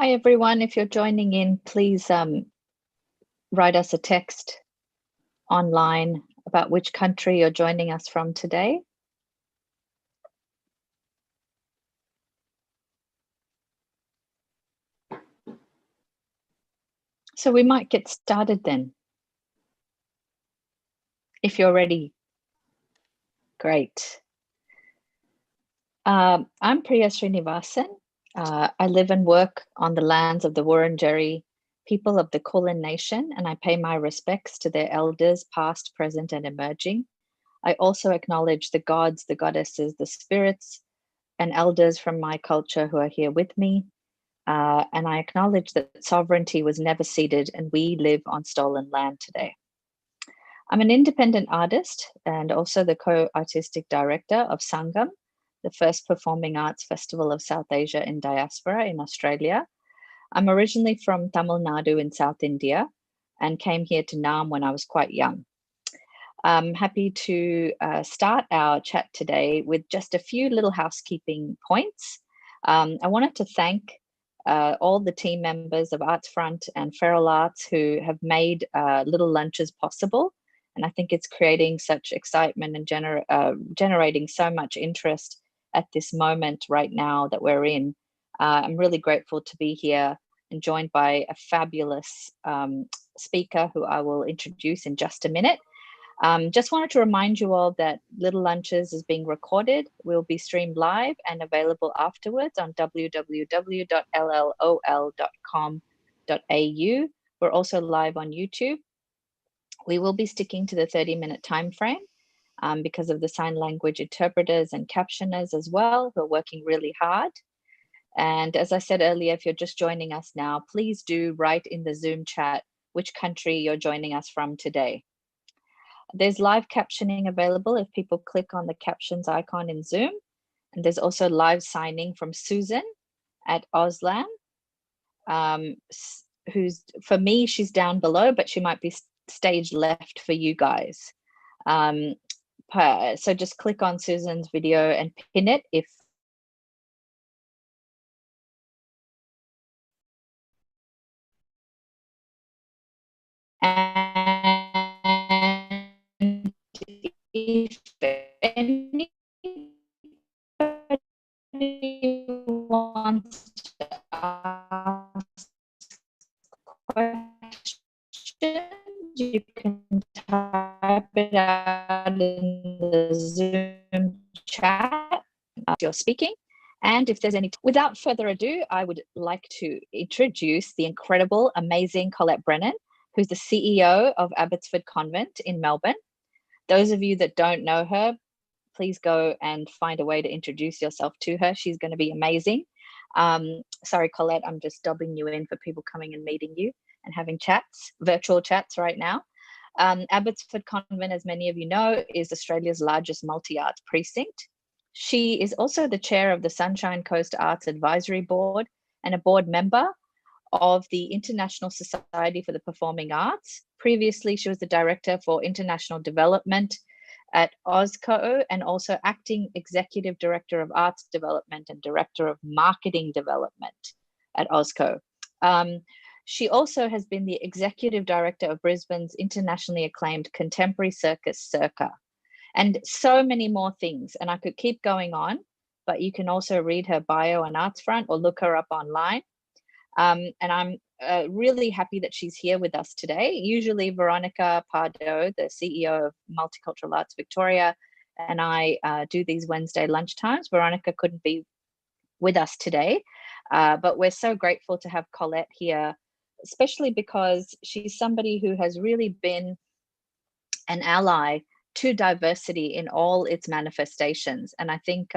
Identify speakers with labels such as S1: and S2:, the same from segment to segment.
S1: Hi, everyone. If you're joining in, please write us a text online about which country you're joining us from today. So we might get started then. If you're ready. Great. I'm Priya Srinivasan. I live and work on the lands of the Wurundjeri people of the Kulin Nation, and I pay my respects to their elders, past, present, and emerging. I also acknowledge the gods, the goddesses, the spirits, and elders from my culture who are here with me. And I acknowledge that sovereignty was never ceded and we live on stolen land today. I'm an independent artist and also the co-artistic director of Sangam, the first performing arts festival of South Asia in diaspora in Australia. I'm originally from Tamil Nadu in South India and came here to Naarm when I was quite young. I'm happy to start our chat today with just a few little housekeeping points. I wanted to thank all the team members of Artsfront and Feral Arts who have made Little Lunches possible. And I think it's creating such excitement and generating so much interest at this moment right now that we're in. I'm really grateful to be here and joined by a fabulous speaker who I will introduce in just a minute. Just wanted to remind you all that Little Lunches is being recorded, will be streamed live and available afterwards on www.llol.com.au. We're also live on YouTube. We will be sticking to the 30-minute time frame because of the sign language interpreters and captioners as well, who are working really hard. And as I said earlier, if you're just joining us now, please do write in the Zoom chat which country you're joining us from today. There's live captioning available if people click on the captions icon in Zoom. And there's also live signing from Susan at Auslan, who's, for me, she's down below, but she might be stage left for you guys. So just click on Susan's video and pin it if and if anybody wants to ask questions, you can type it out in the Zoom chat as you're speaking. And if there's any, without further ado, I would like to introduce the incredible, amazing Colette Brennan, who's the CEO of Abbotsford Convent in Melbourne. Those of you that don't know her, please go and find a way to introduce yourself to her. She's going to be amazing. Sorry, Colette, I'm just dobbing you in for people coming and meeting you and having chats, virtual chats right now. Abbotsford Convent, as many of you know, is Australia's largest multi-arts precinct. She is also the chair of the Sunshine Coast Arts Advisory Board and a board member of the International Society for the Performing Arts. Previously, she was the director for international development at AusCo and also acting executive director of arts development and director of marketing development at AusCo. She also has been the executive director of Brisbane's internationally acclaimed contemporary circus, Circa, and so many more things. And I could keep going on, but you can also read her bio on Artsfront or look her up online. And I'm really happy that she's here with us today. Usually Veronica Pardo, the CEO of Multicultural Arts Victoria, and I do these Wednesday lunchtimes. Veronica couldn't be with us today, but we're so grateful to have Colette here, especially because she's somebody who has really been an ally to diversity in all its manifestations. And I think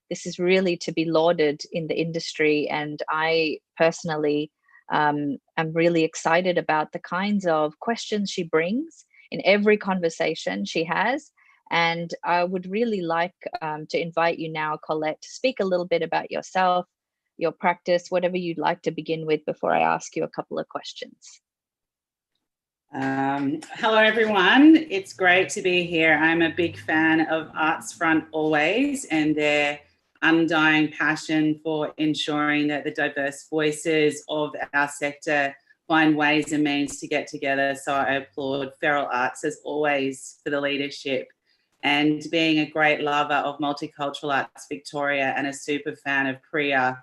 S1: this is really to be lauded in the industry. And I personally am really excited about the kinds of questions she brings in every conversation she has. And I would really like to invite you now, Colette, to speak a little bit about yourself, your practice, whatever you'd like to begin with before I ask you a couple of questions.
S2: Hello, everyone. It's great to be here. I'm a big fan of Artsfront always and their undying passion for ensuring that the diverse voices of our sector find ways and means to get together. So I applaud Feral Arts as always for the leadership, and being a great lover of Multicultural Arts Victoria and a super fan of Priya.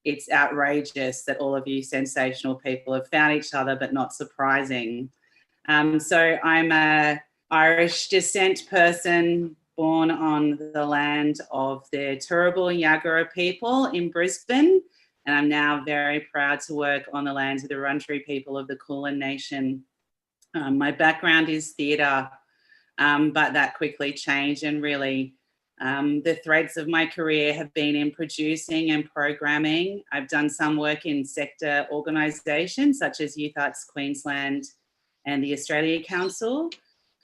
S2: It's outrageous that all of you sensational people have found each other, but not surprising. So I'm a Irish descent person born on the land of the Turrbal Yagara people in Brisbane, and I'm now very proud to work on the lands of the Wurundjeri people of the Kulin Nation. My background is theatre, but that quickly changed, and really the threads of my career have been in producing and programming. I've done some work in sector organisations such as Youth Arts Queensland and the Australia Council.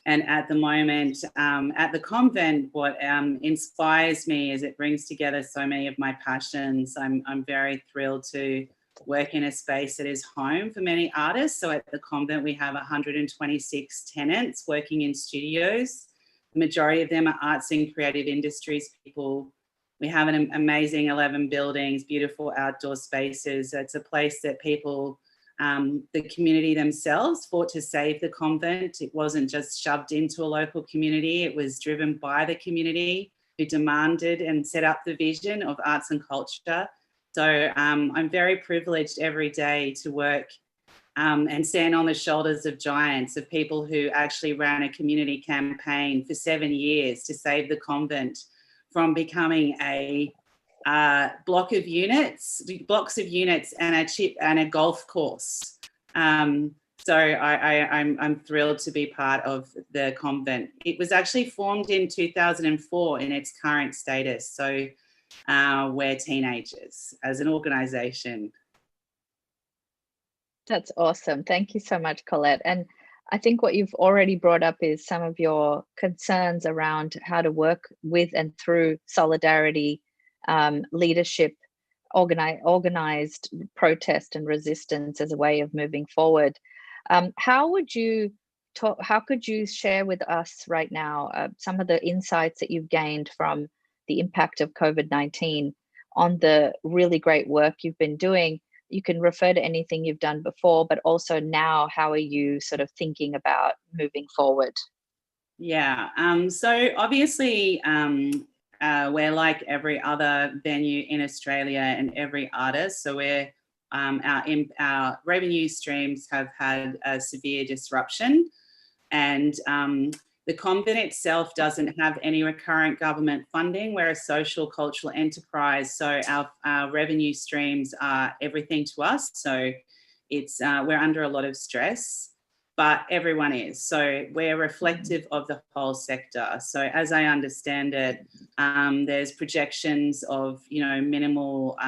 S2: And at the moment, at the convent, what inspires me is it brings together so many of my passions. I'm very thrilled to work in a space that is home for many artists. So at the convent, we have 126 tenants working in studios. The majority of them are arts and creative industries people. We have an amazing 11 buildings, beautiful outdoor spaces. It's a place that people, the community themselves, fought to save the convent. It wasn't just shoved into a local community. It was driven by the community who demanded and set up the vision of arts and culture. So I'm very privileged every day to work and stand on the shoulders of giants, of people who actually ran a community campaign for 7 years to save the convent from becoming a blocks of units and a golf course. So I'm thrilled to be part of the convent. It was actually formed in 2004 in its current status. So we're teenagers as an organisation.
S1: That's awesome. Thank you so much, Colette. And I think what you've already brought up is some of your concerns around how to work with and through solidarity, leadership, organized protest and resistance as a way of moving forward. How could you share with us right now some of the insights that you've gained from the impact of COVID-19 on the really great work you've been doing? You can refer to anything you've done before, but also now, how are you sort of thinking about moving forward?
S2: Yeah, so obviously we're like every other venue in Australia and every artist. So our revenue streams have had a severe disruption, and the convent itself doesn't have any recurrent government funding. We're a social cultural enterprise, so our revenue streams are everything to us. So it's we're under a lot of stress, but everyone is. So we're reflective of the whole sector. So as I understand it, there's projections of minimal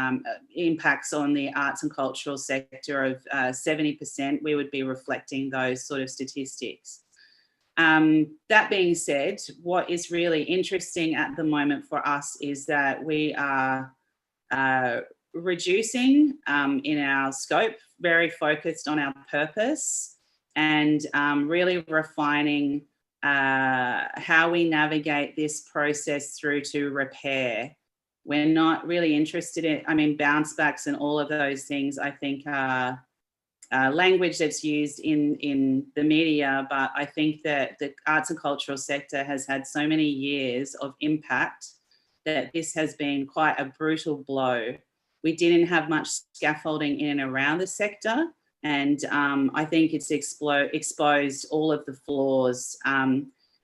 S2: impacts on the arts and cultural sector of 70%. We would be reflecting those sort of statistics. That being said, what is really interesting at the moment for us is that we are reducing in our scope, very focused on our purpose, and really refining how we navigate this process through to repair. We're not really interested in, bounce backs and all of those things, I think are language that's used in the media, but I think that the arts and cultural sector has had so many years of impact that this has been quite a brutal blow. We didn't have much scaffolding in and around the sector, and I think it's exposed all of the flaws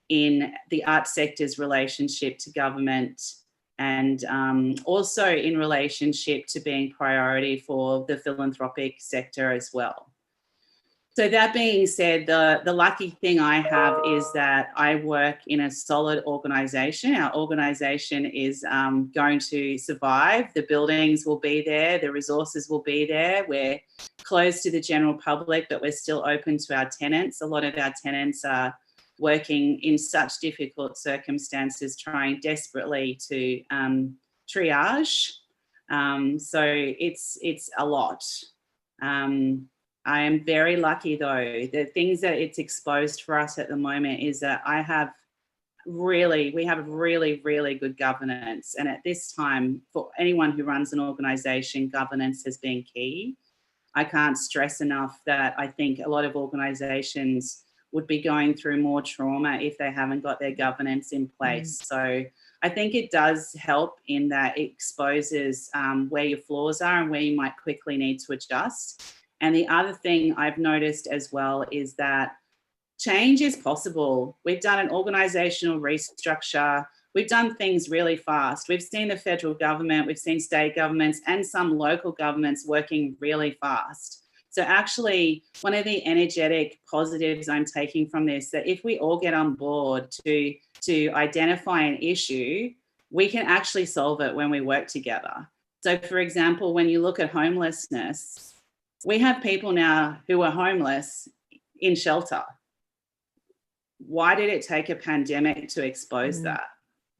S2: in the arts sector's relationship to government, and also in relationship to being priority for the philanthropic sector as well. So that being said, the lucky thing I have is that I work in a solid organisation. Our organisation is going to survive. The buildings will be there, the resources will be there. We're closed to the general public, but we're still open to our tenants. A lot of our tenants are working in such difficult circumstances, trying desperately to triage. So it's a lot. I am very lucky though. The things that it's exposed for us at the moment is that I have we have really, really good governance. And at this time, for anyone who runs an organisation, governance has been key. I can't stress enough that I think a lot of organisations would be going through more trauma if they haven't got their governance in place. So I think it does help in that it exposes where your flaws are and where you might quickly need to adjust. And the other thing I've noticed as well is that change is possible. We've done an organisational restructure. We've done things really fast. We've seen the federal government, we've seen state governments and some local governments working really fast. So actually, one of the energetic positives I'm taking from this, that if we all get on board to identify an issue, we can actually solve it when we work together. So for example, when you look at homelessness, we have people now who are homeless in shelter. Why did it take a pandemic to expose that?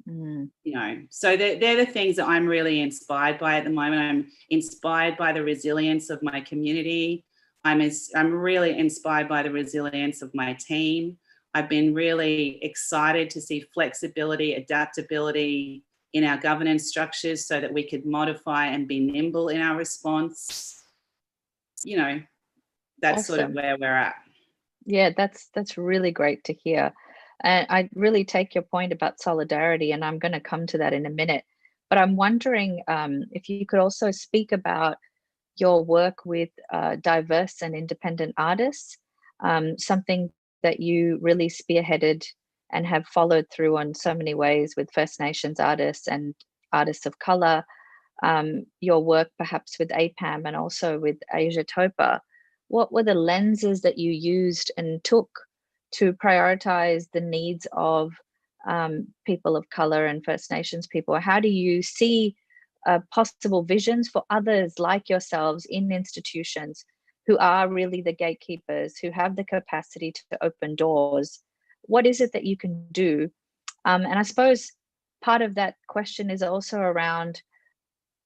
S2: You know, so they're the things that I'm really inspired by at the moment. I'm inspired by the resilience of my community. I'm really inspired by the resilience of my team. I've been really excited to see flexibility, adaptability in our governance structures so that we could modify and be nimble in our response. You know, that's sort of where we're at.
S1: Yeah, that's really great to hear. And I really take your point about solidarity, and I'm going to come to that in a minute. But I'm wondering if you could also speak about your work with diverse and independent artists, something that you really spearheaded and have followed through on so many ways with First Nations artists and artists of color, your work perhaps with APAM and also with Asia Topa. What were the lenses that you used and took to prioritize the needs of people of color and First Nations people? How do you see possible visions for others like yourselves in institutions who are really the gatekeepers, who have the capacity to open doors? What is it that you can do? And I suppose part of that question is also around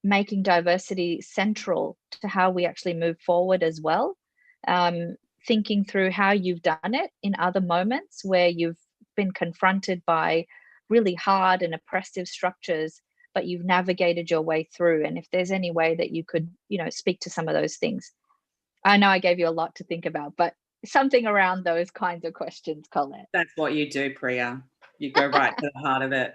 S1: making diversity central to how we actually move forward as well. Thinking through how you've done it in other moments where you've been confronted by really hard and oppressive structures, but you've navigated your way through. And if there's any way that you could, you know, speak to some of those things. I know I gave you a lot to think about, but something around those kinds of questions, Colette.
S2: That's what you do, Priya. You go right to the heart of it.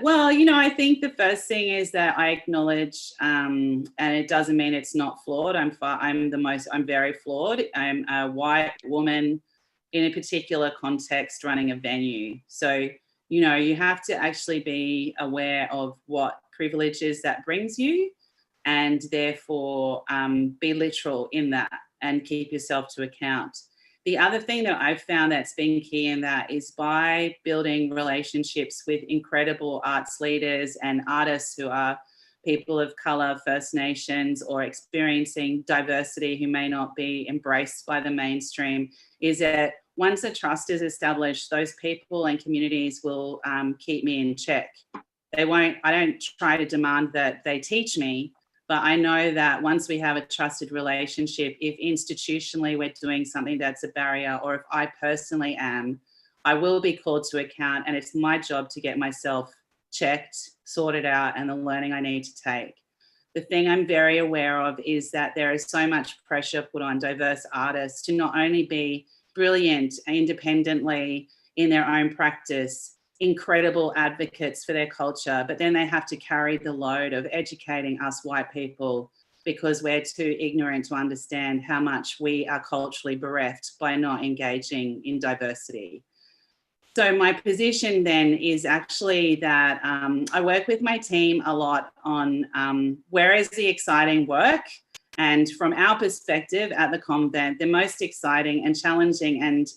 S2: Well, you know, I think the first thing is that I acknowledge, and it doesn't mean it's not flawed. I'm very flawed. I'm a white woman in a particular context running a venue. So, you know, you have to actually be aware of what privileges that brings you, and therefore be literal in that and keep yourself to account. The other thing that I've found that's been key in that is by building relationships with incredible arts leaders and artists who are people of colour, First Nations, or experiencing diversity who may not be embraced by the mainstream, is that once a trust is established, those people and communities will keep me in check. I don't try to demand that they teach me, but I know that once we have a trusted relationship, if institutionally we're doing something that's a barrier, or if I personally am, I will be called to account, and it's my job to get myself checked, sorted out, and the learning I need to take. The thing I'm very aware of is that there is so much pressure put on diverse artists to not only be brilliant independently in their own practice, incredible advocates for their culture, but then they have to carry the load of educating us white people because we're too ignorant to understand how much we are culturally bereft by not engaging in diversity. So my position then is actually that I work with my team a lot on where is the exciting work. And from our perspective at the convent, the most exciting and challenging and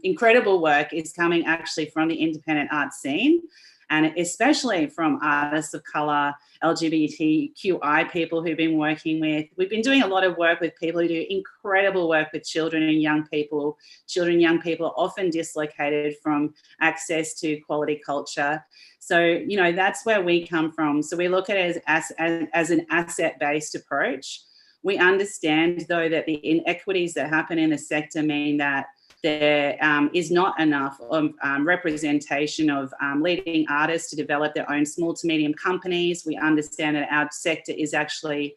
S2: incredible work is coming actually from the independent art scene, and especially from artists of colour, LGBTQI people who've been working with. We've been doing a lot of work with people who do incredible work with children and young people. Children and young people are often dislocated from access to quality culture. So, you know, that's where we come from. So we look at it as an asset-based approach. We understand, though, that the inequities that happen in the sector mean that there is not enough representation of leading artists to develop their own small to medium companies. We understand that our sector is actually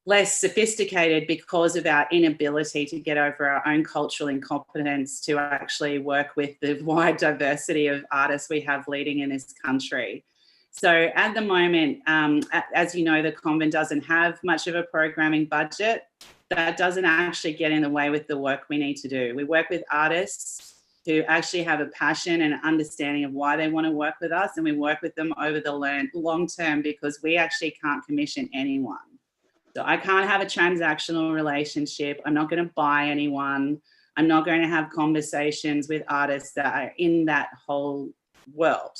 S2: less sophisticated because of our inability to get over our own cultural incompetence to actually work with the wide diversity of artists we have leading in this country. So at the moment, as you know, the convent doesn't have much of a programming budget. That doesn't actually get in the way with the work we need to do. We work with artists who actually have a passion and understanding of why they want to work with us, and we work with them over the long term because we actually can't commission anyone. So I can't have a transactional relationship. I'm not going to buy anyone. I'm not going to have conversations with artists that are in that whole world.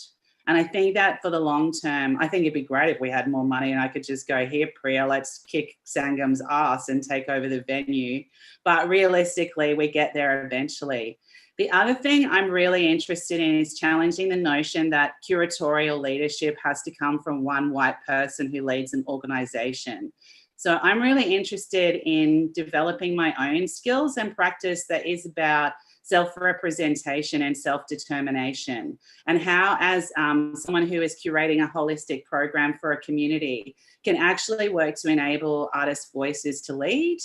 S2: And I think that for the long term, I think it'd be great if we had more money and I could just go, here, Priya, let's kick Sangam's ass and take over the venue. But realistically, we get there eventually. The other thing I'm really interested in is challenging the notion that curatorial leadership has to come from one white person who leads an organisation. So I'm really interested in developing my own skills and practice that is about self-representation and self-determination, and how, as someone who is curating a holistic program for a community, can actually work to enable artists' voices to lead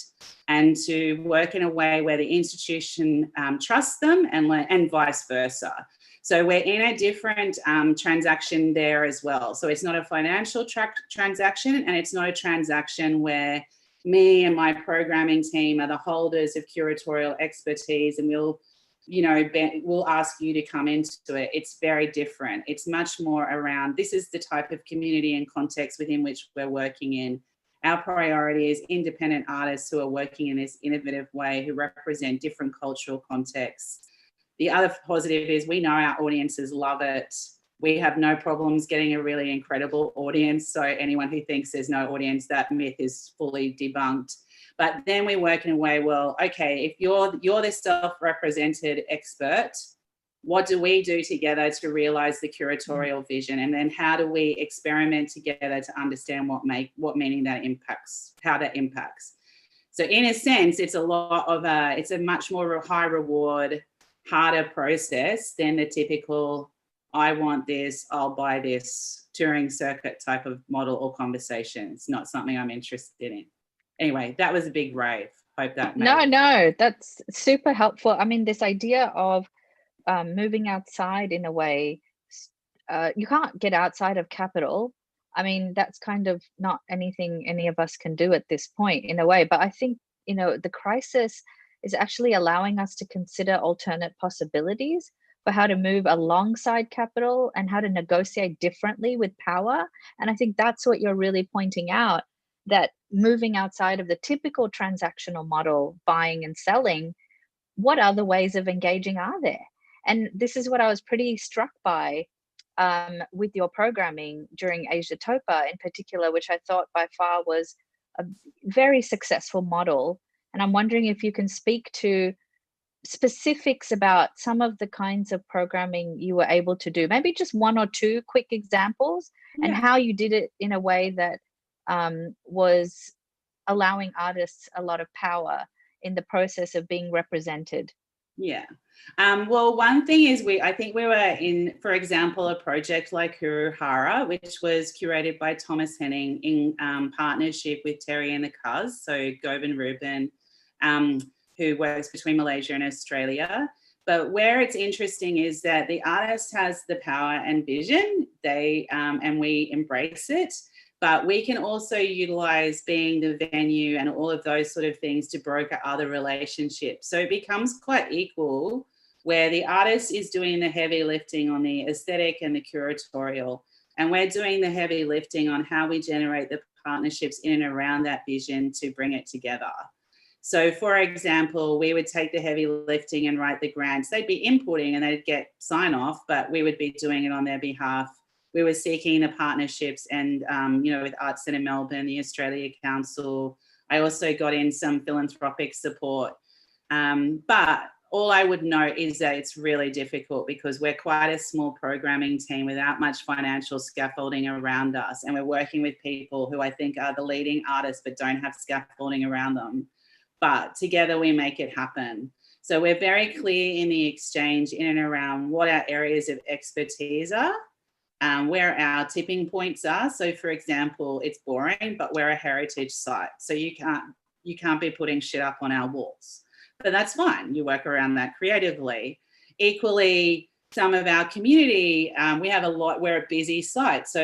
S2: and to work in a way where the institution trusts them and vice versa. So we're in a different transaction there as well. So it's not a financial transaction, and it's not a transaction where me and my programming team are the holders of curatorial expertise and we'll ask you to come into it. It's very different. It's much more around, this is the type of community and context within which we're working in. Our priority is independent artists who are working in this innovative way, who represent different cultural contexts. The other positive is we know our audiences love it. We have no problems getting a really incredible audience. So anyone who thinks there's no audience, that myth is fully debunked. But then we work in a way, well, okay, if you're this self-represented expert, what do we do together to realize the curatorial vision? And then how do we experiment together to understand what meaning that impacts, how that impacts? So in a sense, it's a much more high reward, harder process than the typical, I want this, I'll buy this touring circuit type of model or conversation. It's not something I'm interested in. Anyway, that was a big rave. Hope that
S1: No, that's super helpful. I mean, this idea of moving outside in a way, you can't get outside of capital. I mean, that's kind of not anything any of us can do at this point in a way. But I think, the crisis is actually allowing us to consider alternate possibilities for how to move alongside capital and how to negotiate differently with power. And I think that's what you're really pointing out, that moving outside of the typical transactional model, buying and selling, what other ways of engaging are there? And this is what I was pretty struck by with your programming during Asiatopa in particular, which I thought by far was a very successful model. And I'm wondering if you can speak to specifics about some of the kinds of programming you were able to do, maybe just one or two quick examples, and how you did it in a way that was allowing artists a lot of power in the process of being represented.
S2: Yeah. Well, one thing is I think we were in, for example, a project like Kuruhara, which was curated by Thomas Henning in partnership with Terry and the Cuz, so Govind Rubin, who works between Malaysia and Australia. But where it's interesting is that the artist has the power and vision, and we embrace it. But we can also utilize being the venue and all of those sort of things to broker other relationships. So it becomes quite equal, where the artist is doing the heavy lifting on the aesthetic and the curatorial, and we're doing the heavy lifting on how we generate the partnerships in and around that vision to bring it together. So, for example, we would take the heavy lifting and write the grants. They'd be inputting and they'd get sign off, but we would be doing it on their behalf. We were seeking the partnerships and, with Arts Centre Melbourne, the Australia Council. I also got in some philanthropic support. But all I would note is that it's really difficult because we're quite a small programming team without much financial scaffolding around us. And we're working with people who I think are the leading artists but don't have scaffolding around them. But together we make it happen. So we're very clear in the exchange in and around what our areas of expertise are, where our tipping points are. So for example, it's boring, but we're a heritage site. So you can't be putting shit up on our walls, but that's fine. You work around that creatively. Equally, some of our community, we have we're a busy site. So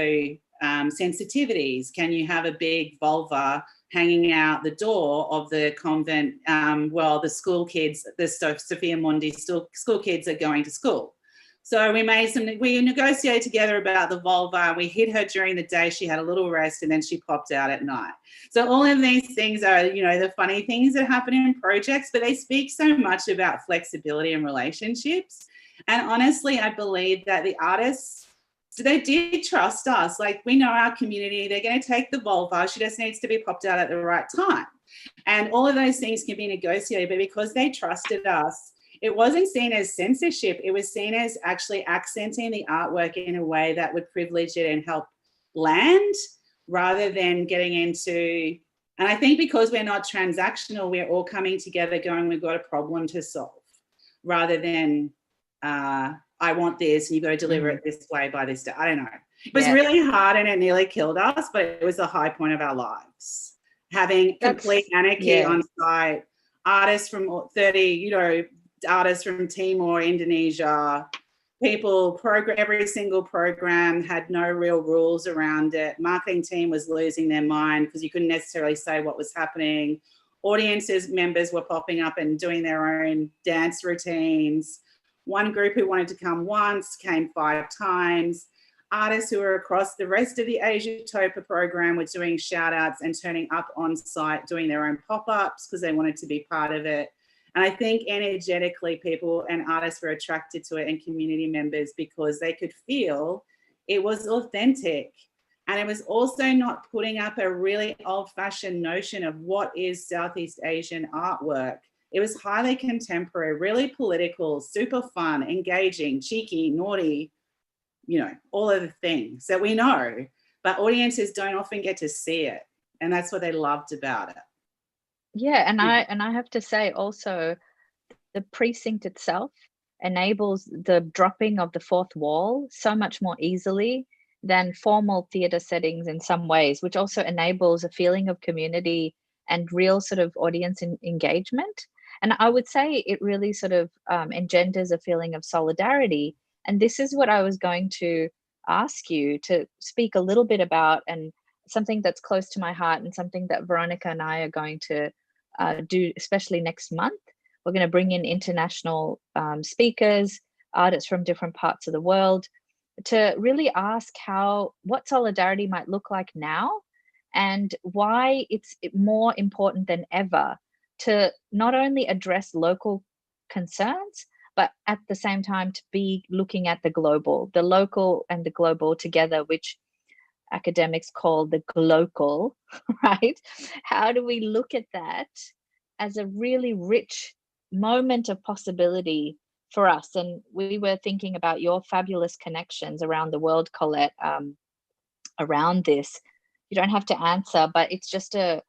S2: sensitivities, can you have a big vulva hanging out the door of the convent while the school kids, the Sophia Mundi school kids are going to school? So we negotiated together about the vulva. We hid her during the day. She had a little rest and then she popped out at night. So all of these things are, the funny things that happen in projects, but they speak so much about flexibility and relationships. And honestly, I believe that the artists, so they did trust us. Like, we know our community, they're going to take the vulva. She just needs to be popped out at the right time. And all of those things can be negotiated, but because they trusted us, it wasn't seen as censorship. It was seen as actually accenting the artwork in a way that would privilege it and help land, rather than getting into, and I think because we're not transactional, we're all coming together going, we've got a problem to solve, rather than, I want this and you've got to deliver it this way by this day. I don't know. It was really hard and it nearly killed us, but it was the high point of our lives. Having complete anarchy on site, artists from 30, artists from Timor, Indonesia, every single program had no real rules around it. Marketing team was losing their mind because you couldn't necessarily say what was happening. Audiences members were popping up and doing their own dance routines. One group who wanted to come once came 5 times. Artists who were across the rest of the Asiatopa program were doing shout outs and turning up on site, doing their own pop-ups because they wanted to be part of it. And I think energetically people and artists were attracted to it, and community members, because they could feel it was authentic. And it was also not putting up a really old-fashioned notion of what is Southeast Asian artwork. It was highly contemporary, really political, super fun, engaging, cheeky, naughty, all of the things that we know, but audiences don't often get to see it. And that's what they loved about it.
S1: Yeah, and I have to say also, the precinct itself enables the dropping of the fourth wall so much more easily than formal theatre settings in some ways, which also enables a feeling of community and real sort of audience engagement. And I would say it really sort of engenders a feeling of solidarity. And this is what I was going to ask you to speak a little bit about, and something that's close to my heart and something that Veronica and I are going to do, especially next month. We're going to bring in international speakers, artists from different parts of the world, to really ask what solidarity might look like now, and why it's more important than ever to not only address local concerns, but at the same time to be looking at the local and the global together, which academics call the glocal, right? How do we look at that as a really rich moment of possibility for us? And we were thinking about your fabulous connections around the world, Colette, around this. You don't have to answer, but it's just a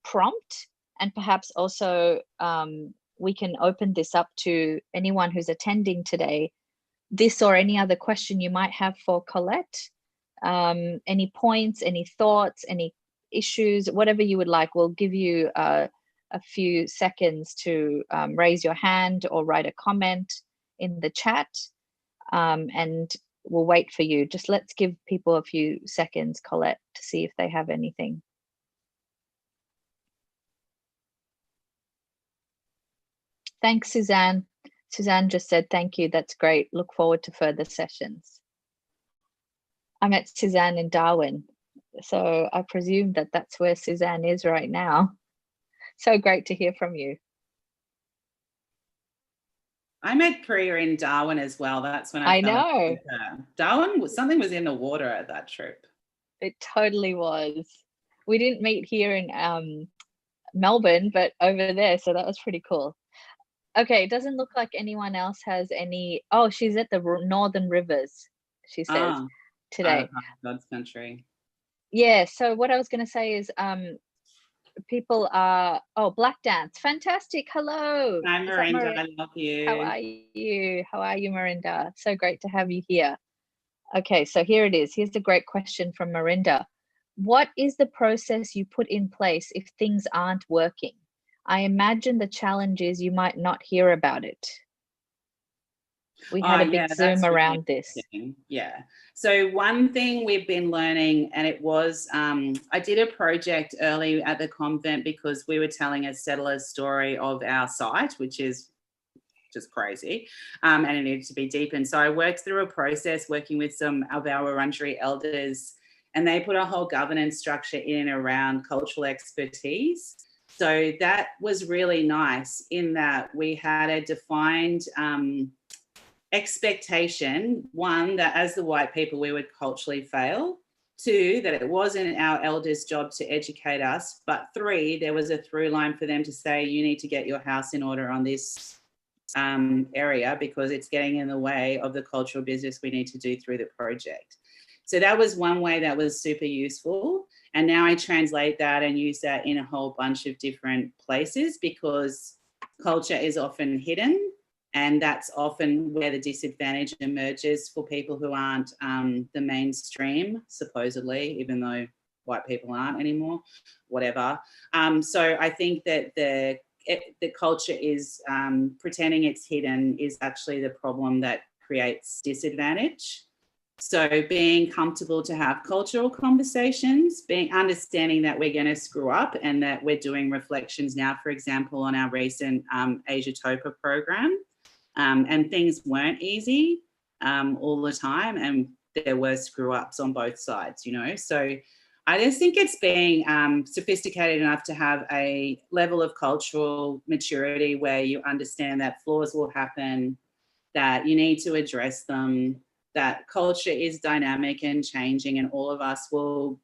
S1: prompt. And perhaps also we can open this up to anyone who's attending today, this or any other question you might have for Colette. Any points, any thoughts, any issues, whatever you would like. We'll give you a few seconds to raise your hand or write a comment in the chat, and we'll wait for you. Just let's give people a few seconds, Colette, to see if they have anything. Thanks, Suzanne. Suzanne just said, thank you, that's great. Look forward to further sessions. I met Suzanne in Darwin, so I presume that that's where Suzanne is right now. So great to hear from you.
S2: I met Priya in Darwin as well. That's when I
S1: know.
S2: Darwin, something was in the water at that trip.
S1: It totally was. We didn't meet here in Melbourne, but over there, so that was pretty cool. Okay, it doesn't look like anyone else has any. Oh, she's at the Northern Rivers, she says, today.
S2: God's country.
S1: Yeah, so what I was going to say is people are, oh, Black Dance. Fantastic. Hello.
S2: Hi,
S1: Is that
S2: Miranda.
S1: Maria?
S2: I love
S1: How
S2: you.
S1: are you? How are you, Marinda? So great to have you here. Okay, so here it is. Here's a great question from Marinda. What is the process you put in place if things aren't working? I imagine the challenge is you might not hear about it. We had a big
S2: that's
S1: Zoom
S2: really
S1: around this.
S2: interesting. Yeah. So one thing we've been learning, and it was, I did a project early at the convent because we were telling a settler's story of our site, which is just crazy, and it needed to be deepened. So I worked through a process working with some of our Wurundjeri elders, and they put a whole governance structure in and around cultural expertise. So that was really nice in that we had a defined expectation, one, that as the white people we would culturally fail, two, that it wasn't our elders' job to educate us, but three, there was a through line for them to say, you need to get your house in order on this area because it's getting in the way of the cultural business we need to do through the project. So that was one way that was super useful. And now I translate that and use that in a whole bunch of different places because culture is often hidden. And that's often where the disadvantage emerges for people who aren't the mainstream, supposedly, even though white people aren't anymore, whatever. So I think that the culture is pretending it's hidden is actually the problem that creates disadvantage. So being comfortable to have cultural conversations, understanding that we're going to screw up and that we're doing reflections now, for example, on our recent Asiatopa program. And things weren't easy all the time, and there were screw ups on both sides, So I just think it's being sophisticated enough to have a level of cultural maturity where you understand that flaws will happen, that you need to address them, that culture is dynamic and changing, and all of us will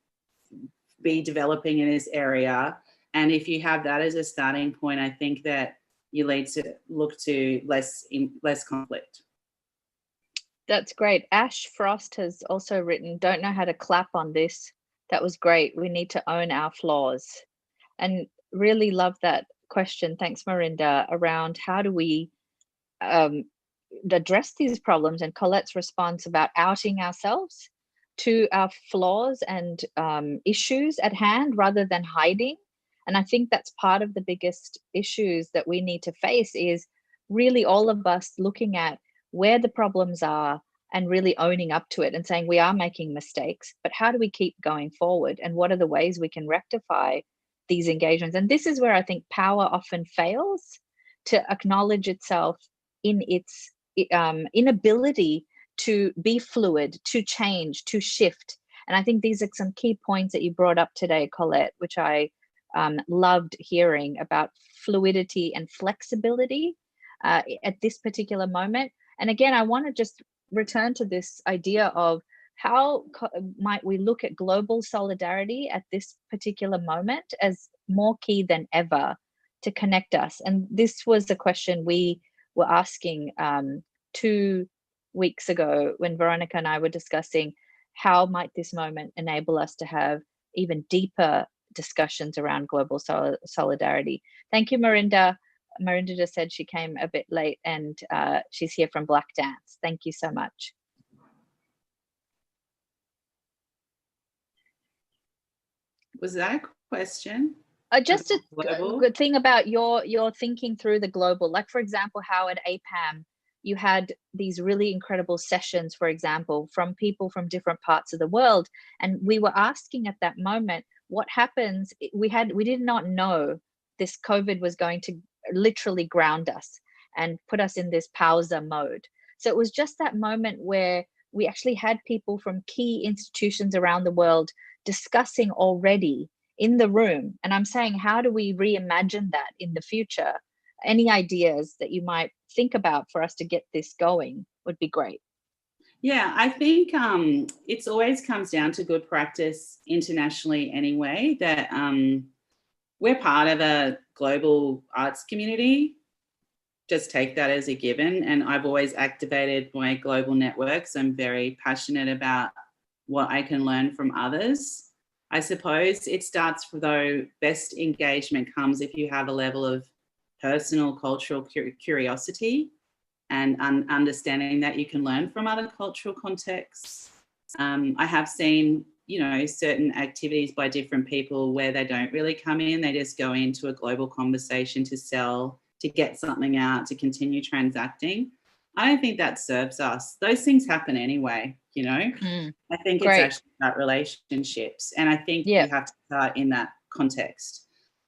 S2: be developing in this area. And if you have that as a starting point, I think that you need to look to less conflict.
S1: That's great. Ash Frost has also written, don't know how to clap on this. That was great. We need to own our flaws. And really love that question. Thanks, Marinda, around how do we address these problems, and Colette's response about outing ourselves to our flaws and issues at hand rather than hiding. And I think that's part of the biggest issues that we need to face is really all of us looking at where the problems are and really owning up to it and saying we are making mistakes, but how do we keep going forward? And what are the ways we can rectify these engagements? And this is where I think power often fails to acknowledge itself in its inability to be fluid, to change, to shift. And I think these are some key points that you brought up today, Colette, which I loved hearing about fluidity and flexibility at this particular moment. And again, I want to just return to this idea of how might we look at global solidarity at this particular moment as more key than ever to connect us. And this was the question we were asking 2 weeks ago when Veronica and I were discussing how might this moment enable us to have even deeper discussions around global solidarity. Thank you, Marinda. Marinda just said she came a bit late and she's here from Black Dance. Thank you so much.
S2: Was that a question?
S1: Just a good thing about your thinking through the global, like for example, how at APAM you had these really incredible sessions, for example, from people from different parts of the world. And we were asking at that moment, what happens? We did not know this COVID was going to literally ground us and put us in this pausa mode. So it was just that moment where we actually had people from key institutions around the world discussing already in the room. And I'm saying, how do we reimagine that in the future? Any ideas that you might think about for us to get this going would be great.
S2: Yeah, I think it always comes down to good practice internationally anyway, that we're part of a global arts community. Just take that as a given. And I've always activated my global networks. I'm very passionate about what I can learn from others. I suppose it starts, though, best engagement comes if you have a level of personal cultural curiosity and understanding that you can learn from other cultural contexts. I have seen, you know, certain activities by different people where they don't really come in, they just go into a global conversation to sell, to get something out, to continue transacting. I don't think that serves us. Those things happen anyway, you know. I think it's actually about relationships, and I think you have to start in that context.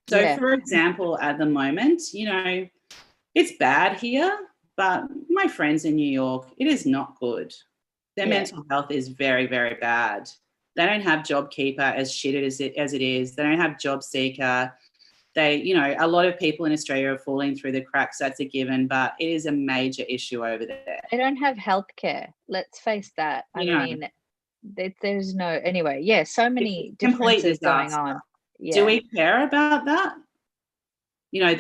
S2: So, for example, at the moment, you know, it's bad here, but my friends in New York, it is not good. Their mental health is very, very bad. They don't have JobKeeper, as shit as it is. They don't have JobSeeker. They, you know, a lot of people in Australia are falling through the cracks. That's a given, but it is a major issue over there.
S1: They don't have healthcare. Let's face that. I mean, there's no, anyway, so many differences going on.
S2: Do we care about that? You know,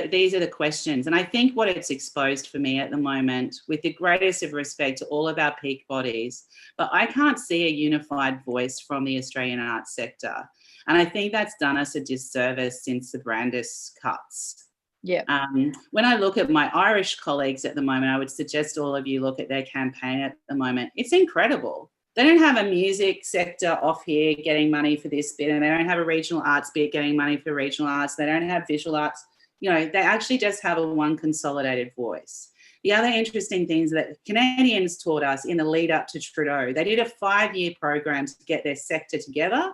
S2: these are the questions. And I think what it's exposed for me at the moment, with the greatest of respect to all of our peak bodies, but I can't see a unified voice from the Australian arts sector. And I think that's done us a disservice since the Brandis cuts. When I look at my Irish colleagues at the moment, I would suggest all of you look at their campaign at the moment. It's incredible. They don't have a music sector off here getting money for this bit, and they don't have a regional arts bit getting money for regional arts. They don't have visual arts. You know, they actually just have a one consolidated voice. The other interesting things that Canadians taught us in the lead up to Trudeau, they did a 5-year program to get their sector together,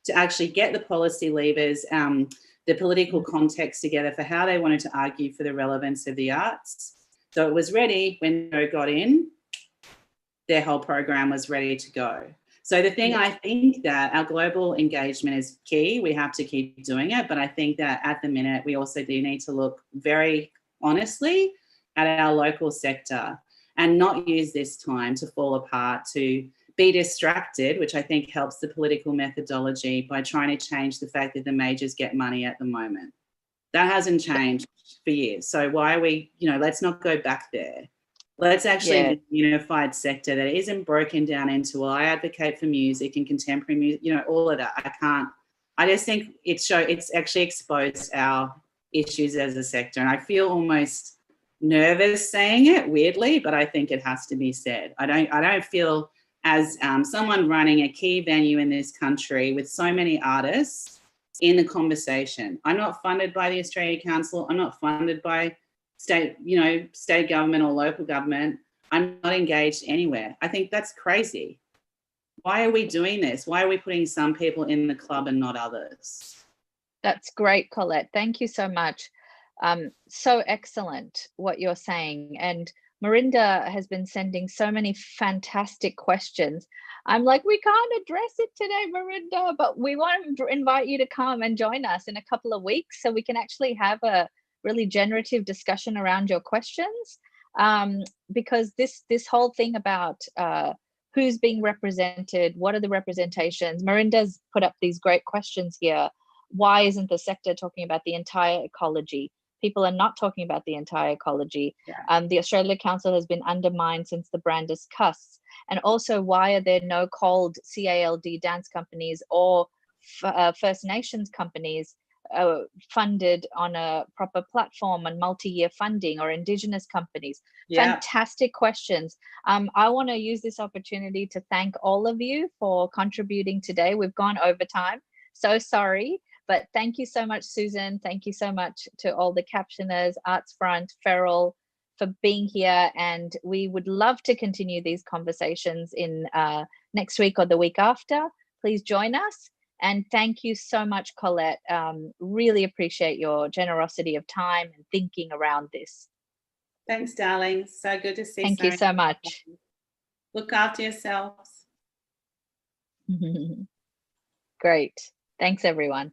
S2: to actually get the policy levers, the political context together for how they wanted to argue for the relevance of the arts. So it was ready when Trudeau got in. Their whole program was ready to go. So the thing, I think that our global engagement is key. We have to keep doing it. But I think that at the minute, we also do need to look very honestly at our local sector and not use this time to fall apart, to be distracted, which I think helps the political methodology by trying to change the fact that the majors get money at the moment. That hasn't changed for years. So why are we, you know, let's not go back there. Let's actually have a unified sector that isn't broken down into, well, I advocate for music and contemporary music, you know, all of that. I just think it's actually exposed our issues as a sector. And I feel almost nervous saying it, weirdly, but I think it has to be said. I don't feel, as someone running a key venue in this country with so many artists in the conversation. I'm not funded by the Australia Council. I'm not funded by state government or local government. I'm not engaged anywhere. I think that's crazy. Why are we doing this? Why are we putting some people in the club and not others?
S1: That's great, Colette. Thank you so much. So excellent what you're saying. And Marinda has been sending so many fantastic questions. I'm like, we can't address it today, Marinda, but we want to invite you to come and join us in a couple of weeks so we can actually have a really generative discussion around your questions, because this whole thing about who's being represented, what are the representations? Marinda's put up these great questions here. Why isn't the sector talking about the entire ecology? People are not talking about the entire ecology. The Australia Council has been undermined since the Brandis cuts. And also, why are there no called CALD dance companies or First Nations companies funded on a proper platform and multi-year funding, or Indigenous companies? Fantastic questions. I want to use this opportunity to thank all of you for contributing today. We've gone over time, so sorry, but thank you so much, Susan. Thank you so much to all the captioners, Artsfront, Feral, for being here, and we would love to continue these conversations in next week or the week after. Please join us. And thank you so much, Colette. Really appreciate your generosity of time and thinking around this.
S2: Thanks, darling. So good to see you.
S1: Thank you so much.
S2: Look after yourselves.
S1: Great. Thanks, everyone.